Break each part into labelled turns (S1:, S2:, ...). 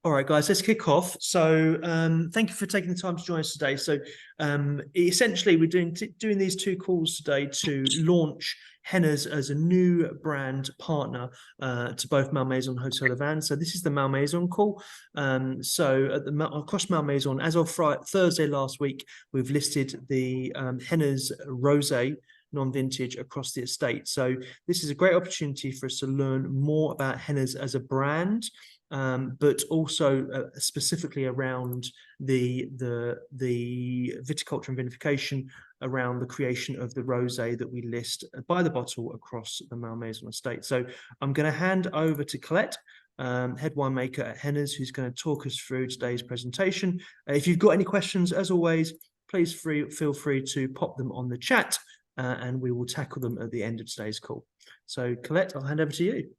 S1: All right, guys, let's kick off. So thank you for taking the time to join us today. So essentially, we're doing these two calls today to launch Henners as a new brand partner to both Malmaison and Hotel de Van. So this is the Malmaison call. Across Malmaison, as of Thursday last week, we've listed the Henners Rosé non-vintage across the estate. So this is a great opportunity for us to learn more about Henners as a brand, but also specifically around the viticulture and vinification, around the creation of the rosé that we list by the bottle across the Malmaison estate. So I'm going to hand over to Colette, head winemaker at Henners, who's going to talk us through today's presentation. If you've got any questions, as always, please feel free to pop them on the chat, and we will tackle them at the end of today's call. So Colette, I'll hand over to you.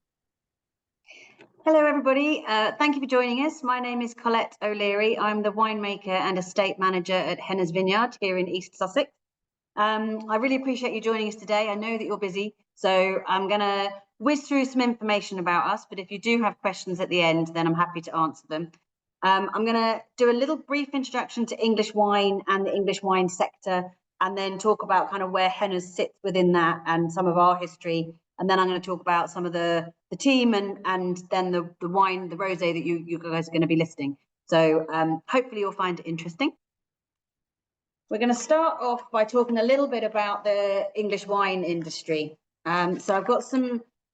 S2: Hello, everybody. Thank you for joining us. My name is Colette O'Leary. I'm the winemaker and estate manager at Henners Vineyard here in East Sussex. I really appreciate you joining us today. I know that you're busy, so I'm going to whiz through some information about us, but if you do have questions at the end, then I'm happy to answer them. I'm going to do a little brief introduction to English wine and the English wine sector, and then talk about kind of where Henners sits within that and some of our history. And then I'm going to talk about some of the team and then the wine, the rosé that you guys are going to be listing. So hopefully you'll find it interesting. We're going to start off by talking a little bit about the English wine industry. So I've got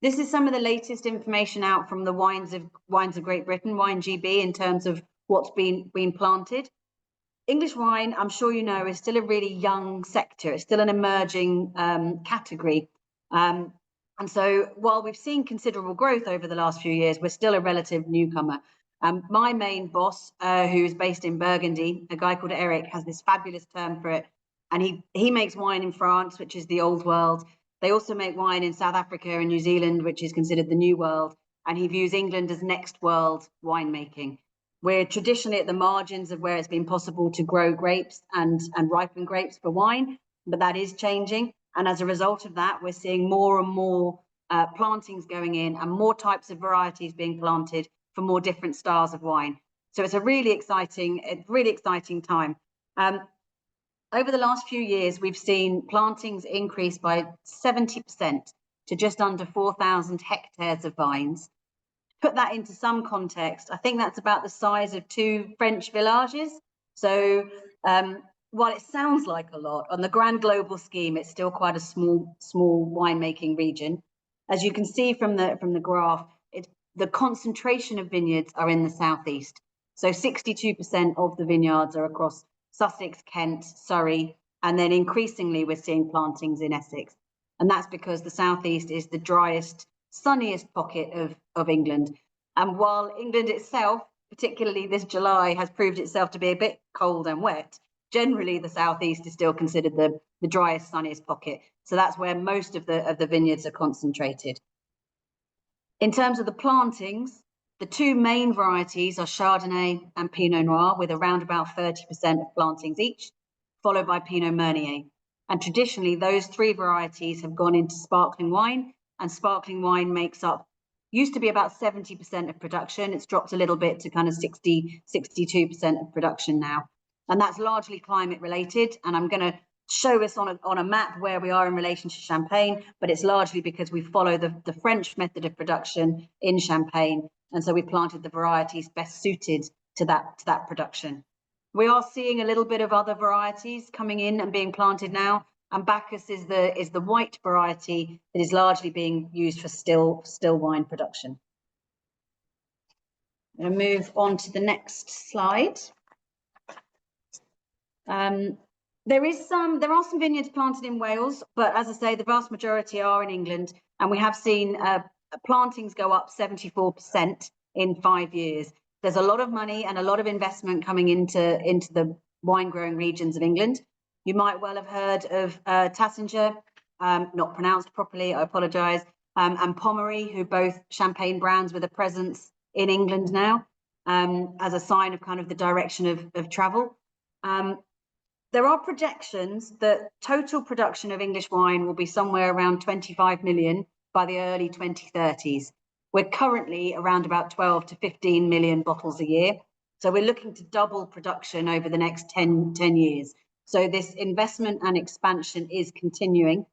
S2: this is some of the latest information out from the Wines of Great Britain, Wine GB, in terms of what's been planted. English wine, I'm sure you know, is still a really young sector. It's still an emerging category. And so while we've seen considerable growth over the last few years, we're still a relative newcomer. My main boss, who is based in Burgundy, a guy called Eric, has this fabulous term for it. And he makes wine in France, which is the old world. They also make wine in South Africa and New Zealand, which is considered the new world. And he views England as next world winemaking. We're traditionally at the margins of where it's been possible to grow grapes and ripen grapes for wine, but that is changing. And as a result of that, we're seeing more and more plantings going in and more types of varieties being planted for more different styles of wine. So it's a really exciting time. Over the last few years, we've seen plantings increase by 70% to just under 4,000 hectares of vines. To put that into some context, I think that's about the size of 2 French villages. So while it sounds like a lot, on the grand global scheme, it's still quite a small winemaking region. As you can see from the graph, the concentration of vineyards are in the southeast. So 62% of the vineyards are across Sussex, Kent, Surrey, and then increasingly we're seeing plantings in Essex. And that's because the southeast is the driest, sunniest pocket of England. And while England itself, particularly this July, has proved itself to be a bit cold and wet, generally the southeast is still considered the driest, sunniest pocket. So that's where most of the vineyards are concentrated. In terms of the plantings, the 2 main varieties are Chardonnay and Pinot Noir, with around about 30% of plantings each, followed by Pinot Meunier. And traditionally, those 3 varieties have gone into sparkling wine, and sparkling wine used to be about 70% of production. It's dropped a little bit to kind of 62% of production now. And that's largely climate related. And I'm going to show us on a map where we are in relation to Champagne, but it's largely because we follow the French method of production in Champagne. And so we planted the varieties best suited to that production. We are seeing a little bit of other varieties coming in and being planted now. And Bacchus is the white variety that is largely being used for still wine production. I'm going to move on to the next slide. There are some vineyards planted in Wales, but as I say, the vast majority are in England, and we have seen plantings go up 74% in 5 years. There's a lot of money and a lot of investment coming into the wine growing regions of England. You might well have heard of Tassinger, not pronounced properly, I apologise, and Pommery, who both champagne brands with a presence in England now, as a sign of kind of the direction of travel. There are projections that total production of English wine will be somewhere around 25 million by the early 2030s. We're currently around about 12 to 15 million bottles a year. So we're looking to double production over the next 10 years. So this investment and expansion is continuing.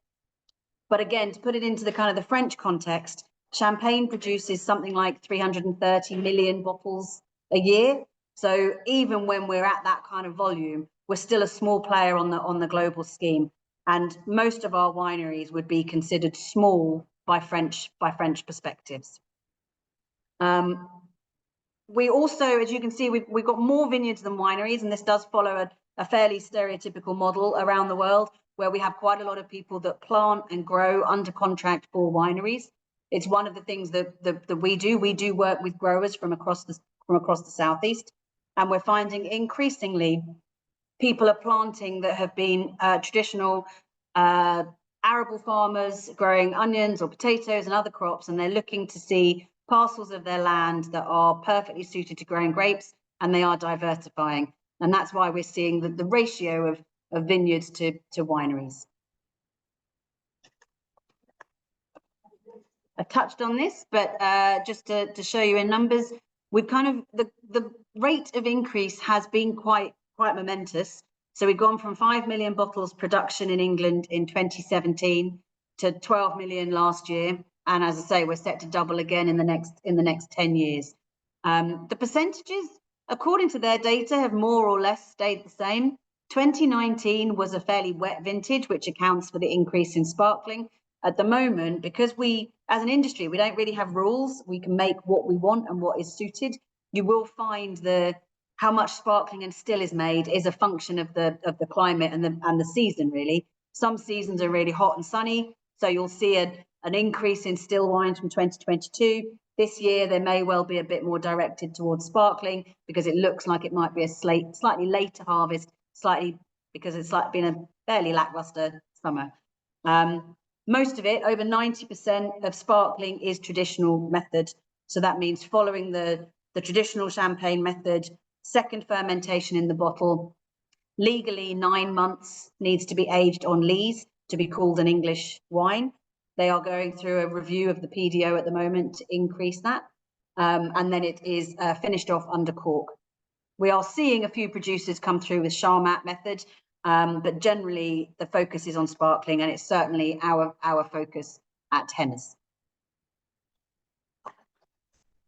S2: But again, to put it into the kind of the French context, Champagne produces something like 330 million bottles a year. So even when we're at that kind of volume, we're still a small player on the global scheme. And most of our wineries would be considered small by French perspectives. We also, as you can see, we've got more vineyards than wineries, and this does follow a fairly stereotypical model around the world, where we have quite a lot of people that plant and grow under contract for wineries. It's one of the things that we do. We do work with growers from across the southeast, and we're finding increasingly people are planting that have been traditional arable farmers growing onions or potatoes and other crops, and they're looking to see parcels of their land that are perfectly suited to growing grapes, and they are diversifying. And that's why we're seeing the ratio of vineyards to wineries. I touched on this, but just to show you in numbers, we've kind of, the rate of increase has been quite momentous. So we've gone from 5 million bottles production in England in 2017 to 12 million last year. And as I say, we're set to double again in the next 10 years. The percentages, according to their data, have more or less stayed the same. 2019 was a fairly wet vintage, which accounts for the increase in sparkling. At the moment, because we, as an industry, we don't really have rules. We can make what we want and what is suited. You will find how much sparkling and still is made is a function of the climate and the season, really. Some seasons are really hot and sunny, so you'll see an increase in still wines from 2022. This year, there may well be a bit more directed towards sparkling because it looks like it might be a slightly later harvest, slightly because it's been a fairly lackluster summer. Most of it, over 90% of sparkling, is traditional method. So that means following the traditional champagne method, second fermentation in the bottle. Legally, 9 months needs to be aged on lees to be called an English wine. They are going through a review of the PDO at the moment to increase that. And then it is finished off under cork. We are seeing a few producers come through with Charmat method, but generally the focus is on sparkling, and it's certainly our focus at Henners.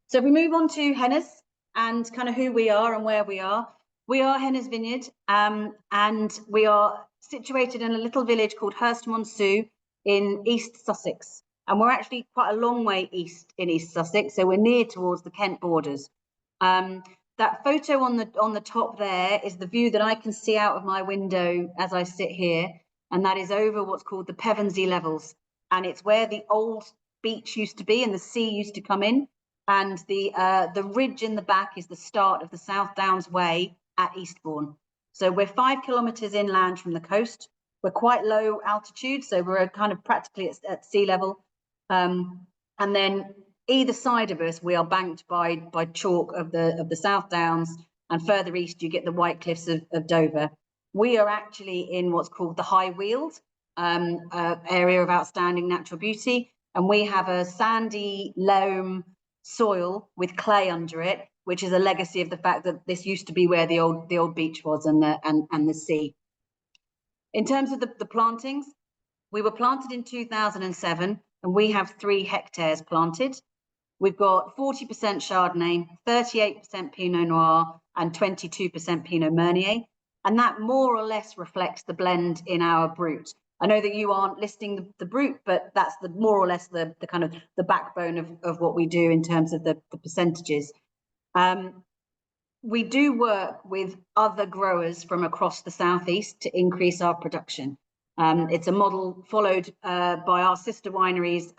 S2: So if we move on to Henners and kind of who we are and where we are Henners Vineyard, and we are situated in a little village called Hurst-on-Soon in East Sussex. And we're actually quite a long way east in East Sussex, so we're near towards the Kent borders. That photo on the top there is the view that I can see out of my window as I sit here, and that is over what's called the Pevensey Levels, and it's where the old beach used to be and the sea used to come in, and the ridge in the back is the start of the South Downs Way at Eastbourne. So we're 5 kilometres inland from the coast. We're quite low altitude, so we're kind of practically at sea level, and then either side of us, we are banked by chalk of the South Downs, and further east you get the White Cliffs of Dover. We are actually in what's called the High Weald, area of outstanding natural beauty, and we have a sandy loam soil with clay under it, which is a legacy of the fact that this used to be where the old beach was and the sea. In terms of the plantings, we were planted in 2007, and we have 3 hectares planted. We've got 40% Chardonnay, 38% Pinot Noir, and 22% Pinot Meunier. And that more or less reflects the blend in our Brut. I know that you aren't listing the Brut, but that's more or less the kind of the backbone of what we do in terms of the percentages. We do work with other growers from across the southeast to increase our production. It's a model followed by our sister wineries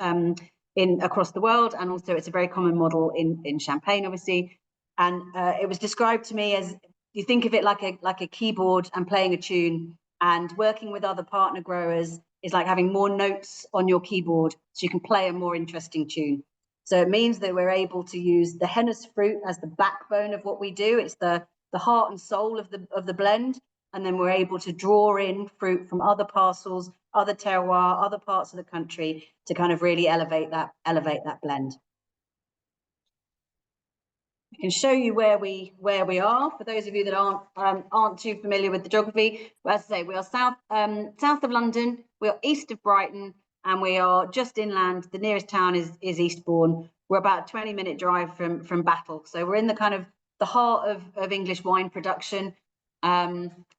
S2: across the world, and also it's a very common model in Champagne, obviously. And it was described to me as, you think of it like a keyboard and playing a tune, and working with other partner growers is like having more notes on your keyboard so you can play a more interesting tune. So it means that we're able to use the Henners fruit as the backbone of what we do. It's the heart and soul of the blend, and then we're able to draw in fruit from other parcels, other terroir, other parts of the country to kind of really elevate that blend. I can show you where we are for those of you that aren't too familiar with the geography. But as I say, we are south of London, we are east of Brighton, and we are just inland. The nearest town is Eastbourne. We're about a 20-minute drive from Battle, so we're in the kind of the heart of English wine production,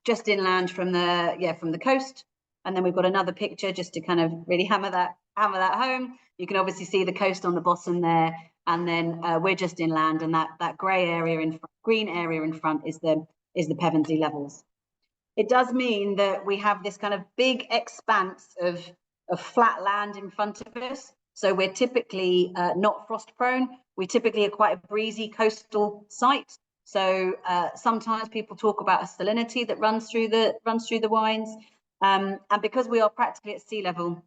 S2: just inland from the coast. And then we've got another picture just to kind of really hammer that home. You can obviously see the coast on the bottom there. And then we're just inland, and that green area in front is the Pevensey levels. It does mean that we have this kind of big expanse of flat land in front of us. So we're typically not frost prone. We typically are quite a breezy coastal site. So sometimes people talk about a salinity that runs through the wines, and because we are practically at sea level,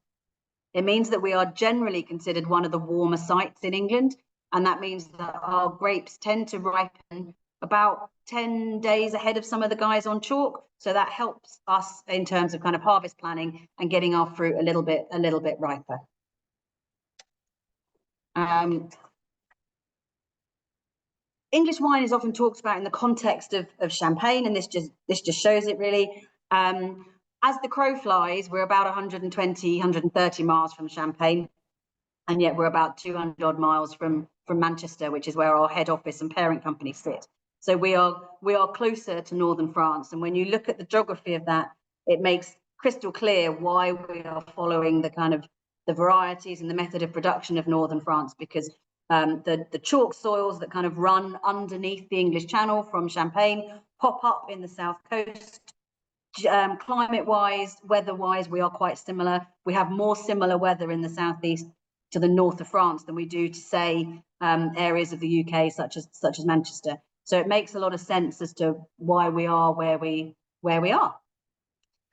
S2: it means that we are generally considered one of the warmer sites in England. And that means that our grapes tend to ripen about 10 days ahead of some of the guys on chalk. So that helps us in terms of kind of harvest planning and getting our fruit a little bit riper. English wine is often talked about in the context of champagne, and this just shows it really. As the crow flies, we're about 130 miles from Champagne, and yet we're about 200 odd miles from Manchester, which is where our head office and parent company sit. So we are closer to northern France, and when you look at the geography of that, it makes crystal clear why we are following the kind of the varieties and the method of production of northern France, because the chalk soils that kind of run underneath the English Channel from Champagne pop up in the south coast. Climate-wise, weather-wise, we are quite similar. We have more similar weather in the southeast to the north of France than we do to, say, areas of the UK such as Manchester. So it makes a lot of sense as to why we are where we are.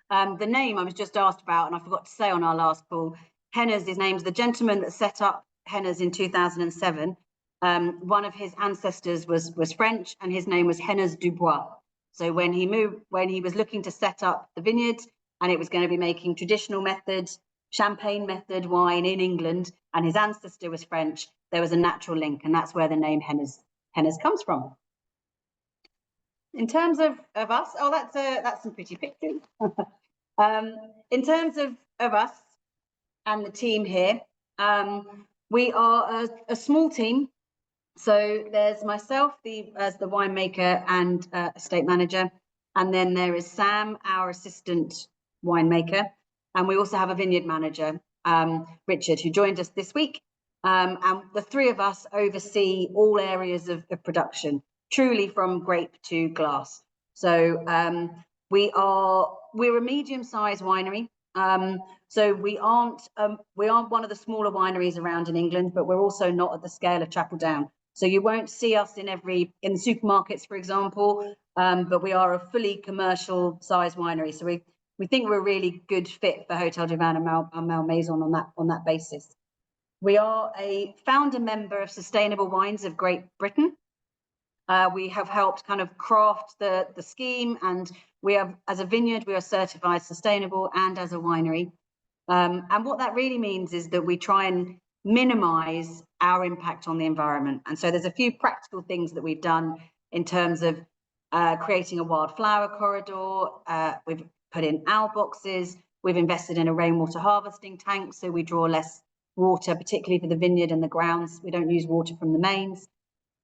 S2: The name I was just asked about, and I forgot to say on our last call, Henners is named the gentleman that set up Henners in 2007. One of his ancestors was French, and his name was Henners Dubois. So when he was looking to set up the vineyard, and it was going to be making traditional method, champagne method wine in England, and his ancestor was French, there was a natural link, and that's where the name Henners comes from. In terms of us, that's some pretty pictures. In terms of us and the team here, we are a small team. So there's myself as the winemaker and estate manager, and then there is Sam, our assistant winemaker, and we also have a vineyard manager, Richard, who joined us this week. And the three of us oversee all areas of production, truly from grape to glass. So we're a medium-sized winery. So we aren't one of the smaller wineries around in England, but we're also not at the scale of Chapeldown. So you won't see us in the supermarkets, for example, but we are a fully commercial size winery. So we think we're a really good fit for Hotel du Vin and Malmaison on that basis. We are a founder member of Sustainable Wines of Great Britain. We have helped kind of craft the scheme, and we have, as a vineyard, we are certified sustainable, and as a winery. And what that really means is that we try and minimize our impact on the environment. And so there's a few practical things that we've done in terms of creating a wildflower corridor. We've put in owl boxes. We've invested in a rainwater harvesting tank, so we draw less water, particularly for the vineyard and the grounds. We don't use water from the mains.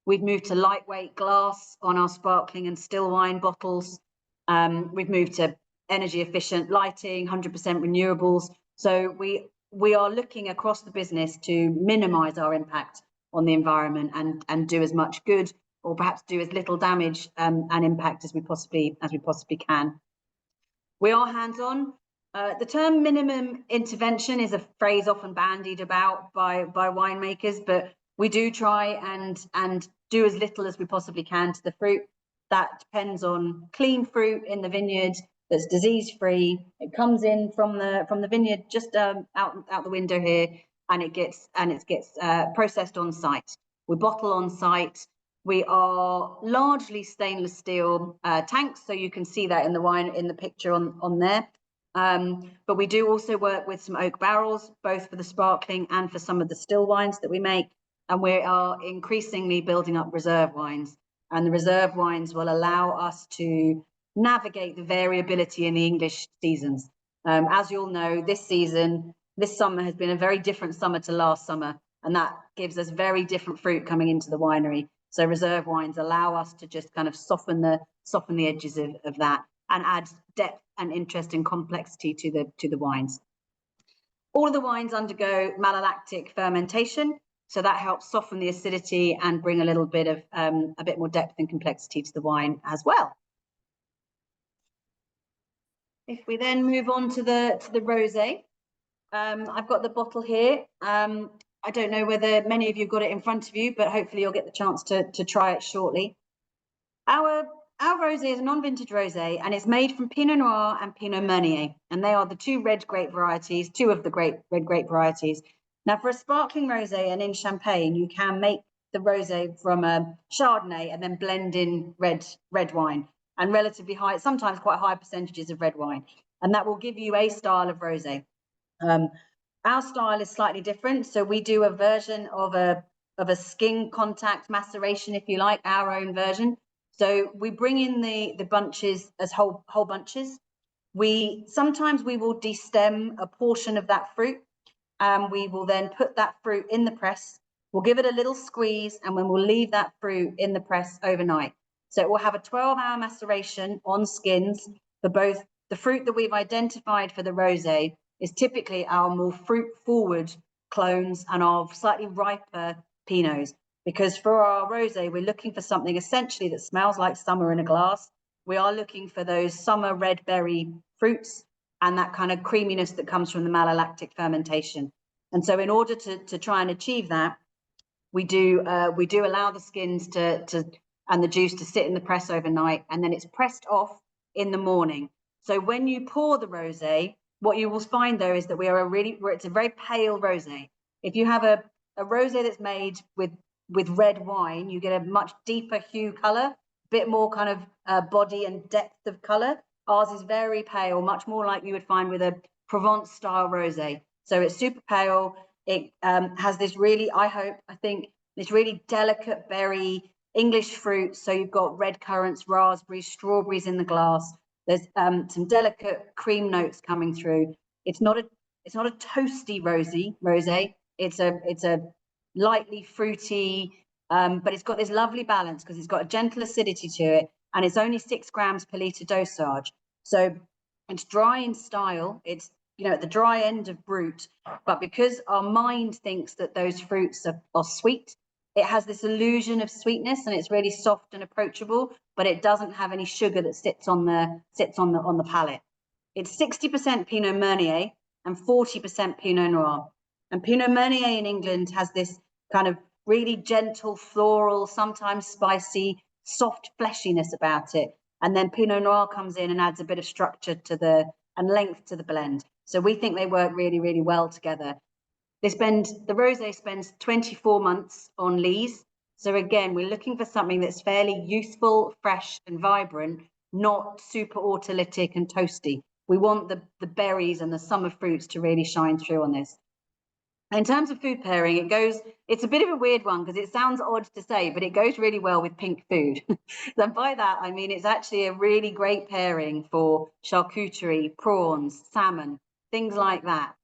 S2: We've moved to lightweight glass on our sparkling and still wine bottles. We've moved to energy efficient lighting, 100% renewables. So we are looking across the business to minimize our impact on the environment and do as much good, or perhaps do as little damage and impact as we possibly can. We are hands-on. The term minimum intervention is a phrase often bandied about by winemakers, but we do try and do as little as we possibly can to the fruit. That depends on clean fruit in the vineyard that's disease-free. It comes in from the vineyard just out the window here, and it gets processed on site. We bottle on site. We are largely stainless steel tanks, so you can see that in the wine in the picture on there. But we do also work with some oak barrels, both for the sparkling and for some of the still wines that we make. and we are increasingly building up reserve wines. And the reserve wines will allow us to navigate the variability in the English seasons. As you all know, this summer has been a very different summer to last summer, and that gives us very different fruit coming into the winery. So reserve wines allow us to just kind of soften the edges of that and add depth and interest and complexity to the wines. All of the wines undergo malolactic fermentation, so that helps soften the acidity and bring a little bit of a bit more depth and complexity to the wine as well. If we then move on to the rosé, I've got the bottle here. I don't know whether many of you got it in front of you, but hopefully you'll get the chance to try it shortly. Our rosé is a non-vintage rosé, and it's made from Pinot Noir and Pinot Meunier, and they are the two red grape varieties, two of the red grape varieties. Now, for a sparkling rosé and in Champagne, you can make the rosé from a Chardonnay and then blend in red wine and relatively high, sometimes quite high percentages of red wine, and that will give you a style of rosé. Our style is slightly different, so we do a version of a skin contact maceration, if you like, our own version. So we bring in the bunches as whole bunches. Sometimes we will destem a portion of that fruit, and we will then put that fruit in the press. We'll give it a little squeeze, and then we'll leave that fruit in the press overnight. So it will have a 12-hour maceration on skins for both the fruit that we've identified for the rosé is typically our more fruit-forward clones and our slightly riper Pinots. Because for our rosé, we're looking for something essentially that smells like summer in a glass. We are looking for those summer red berry fruits and that kind of creaminess that comes from the malolactic fermentation. And so in order to try and achieve that, we do allow the skins and the juice to sit in the press overnight, and then it's pressed off in the morning. So when you pour the rosé, what you will find though is that it's a very pale rosé. If you have a rosé that's made with red wine, you get a much deeper hue color, a bit more kind of body and depth of color. Ours is very pale, much more like you would find with a Provence style rosé. So it's super pale. It has this really, I think, this really delicate berry English fruit. So you've got red currants, raspberries, strawberries in the glass. There's some delicate cream notes coming through. It's not a toasty rosé. It's a lightly fruity, but it's got this lovely balance because it's got a gentle acidity to it, and it's only 6 grams per litre dosage. So it's dry in style. It's, you know, at the dry end of brut, but because our mind thinks that those fruits are sweet, it has this illusion of sweetness, and it's really soft and approachable, but it doesn't have any sugar that sits on the palate. It's 60% Pinot Meunier and 40% Pinot Noir. And Pinot Meunier in England has this kind of really gentle, floral, sometimes spicy, soft fleshiness about it. And then Pinot Noir comes in and adds a bit of structure and length to the blend. So we think they work really, really well together. The rosé spends 24 months on lees. So again, we're looking for something that's fairly youthful, fresh and vibrant, not super autolytic and toasty. We want the berries and the summer fruits to really shine through on this. In terms of food pairing, it's a bit of a weird one because it sounds odd to say, but it goes really well with pink food. So by that, I mean, it's actually a really great pairing for charcuterie, prawns, salmon, things like that,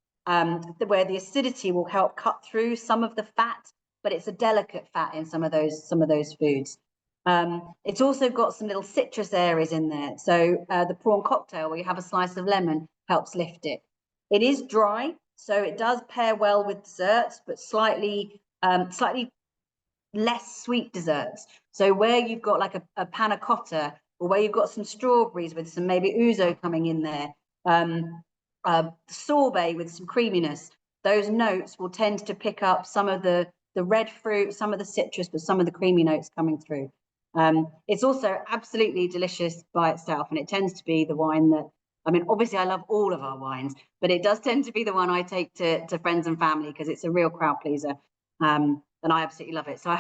S2: where the acidity will help cut through some of the fat, but it's a delicate fat in some of those foods. It's also got some little citrus areas in there. So the prawn cocktail, where you have a slice of lemon, helps lift it. It is dry, so it does pair well with desserts, but slightly less sweet desserts. So where you've got like a panna cotta, or where you've got some strawberries with some maybe ouzo coming in there, sorbet with some creaminess, those notes will tend to pick up some of the red fruit, some of the citrus, but some of the creamy notes coming through. It's also absolutely delicious by itself, and it tends to be the wine that, I mean, obviously I love all of our wines, but it does tend to be the one I take to friends and family because it's a real crowd pleaser, and I absolutely love it. So I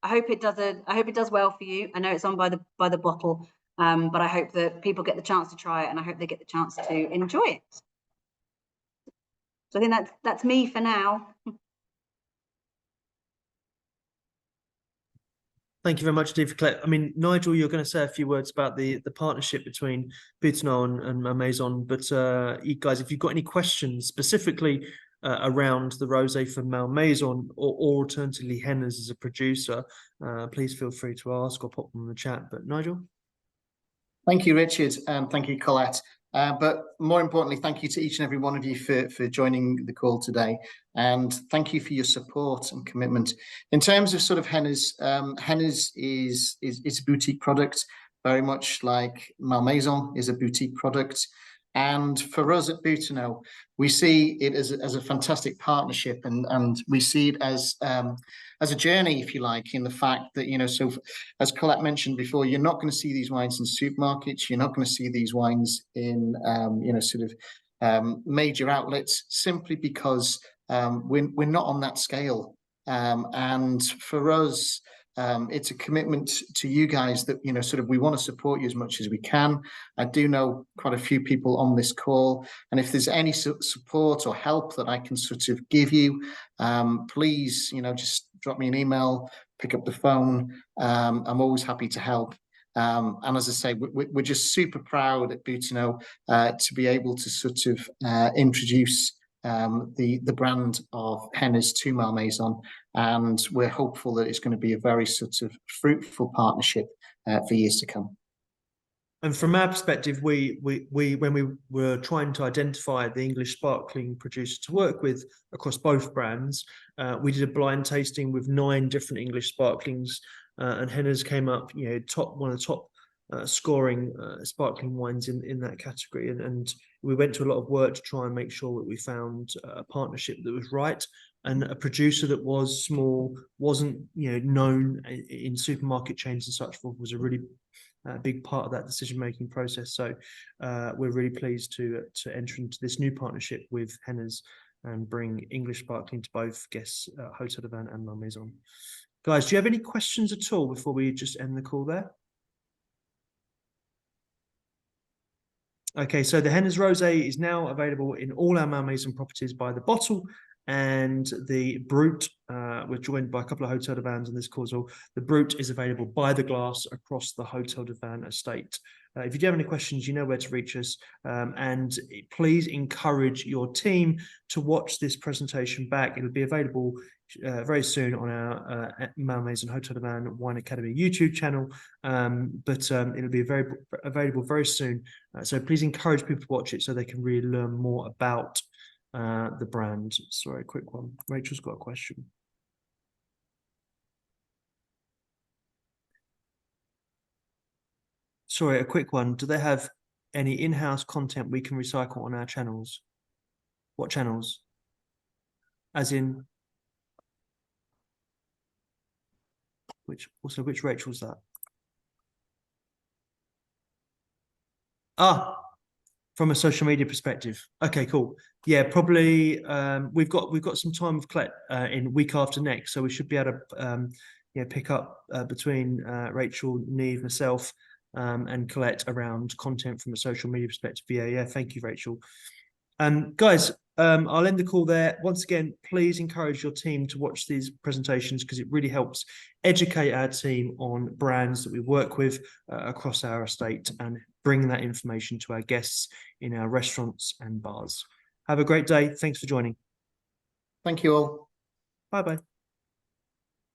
S2: hope it does well for you. I know it's on by the bottle, but I hope that people get the chance to try it, and I hope they get the chance to enjoy it. So I think that's me for now.
S1: Thank you very much, Steve, for Colette. I mean, Nigel, you're going to say a few words about the partnership between Boutonneau and Malmaison, but you guys, if you've got any questions specifically around the rosé from Malmaison or alternatively Henners as a producer, please feel free to ask or pop them in the chat. But Nigel?
S3: Thank you, Richard, and thank you, Colette. But more importantly, thank you to each and every one of you for joining the call today. And thank you for your support and commitment. In terms of sort of Henners, Henners is a boutique product, very much like Malmaison is a boutique product. And for us at Boutonneau, we see it as a fantastic partnership, and we see it as a journey, if you like, in the fact that, you know, so as Colette mentioned before, you're not going to see these wines in supermarkets. You're not going to see these wines in, you know, sort of major outlets, simply because we're not on that scale. And for us, it's a commitment to you guys that, you know, sort of we want to support you as much as we can. I do know quite a few people on this call, and if there's any support or help that I can sort of give you, please, you know, just drop me an email, pick up the phone. I'm always happy to help. And as I say, we're just super proud at Boutonneau to be able to sort of introduce the brand of Henners to Malmaison, and we're hopeful that it's going to be a very sort of fruitful partnership for years to come.
S1: And from our perspective, we when we were trying to identify the English sparkling producer to work with across both brands, we did a blind tasting with 9 different English sparklings, and Henners came up, you know, one of the top scoring sparkling wines in that category, and we went to a lot of work to try and make sure that we found a partnership that was right, and a producer that was small, wasn't, you know, known in supermarket chains and such forth, was a really big part of that decision-making process. So we're really pleased to enter into this new partnership with Henners and bring English sparkling to both guests at Hotel de Vin and Malmaison. Guys, do you have any questions at all before we just end the call there? Okay, so the Henners Rosé is now available in all our Malmaison properties by the bottle, and the Brut, we're joined by a couple of Hotel de Vins on this call as well. The Brut is available by the glass across the Hotel de Vin estate. If you do have any questions, you know where to reach us, and please encourage your team to watch this presentation back. It'll be available very soon on our Malmaison Hotel de Vin Wine Academy YouTube channel, but it'll be available very soon. So please encourage people to watch it so they can really learn more about the brand. Sorry, a quick one. Rachel's got a question. Sorry, a quick one. Do they have any in-house content we can recycle on our channels? What channels? As in, which Rachel's that? Ah, from a social media perspective. Okay, cool. Yeah, probably we've got some time with Colette in week after next, so we should be able to pick up between Rachel, Neve, myself, and Colette around content from a social media perspective. Yeah, thank you, Rachel. Guys, I'll end the call there. Once again, please encourage your team to watch these presentations, because it really helps educate our team on brands that we work with across our estate, and bring that information to our guests in our restaurants and bars. Have a great day. Thanks for joining.
S3: Thank you all.
S1: Bye-bye.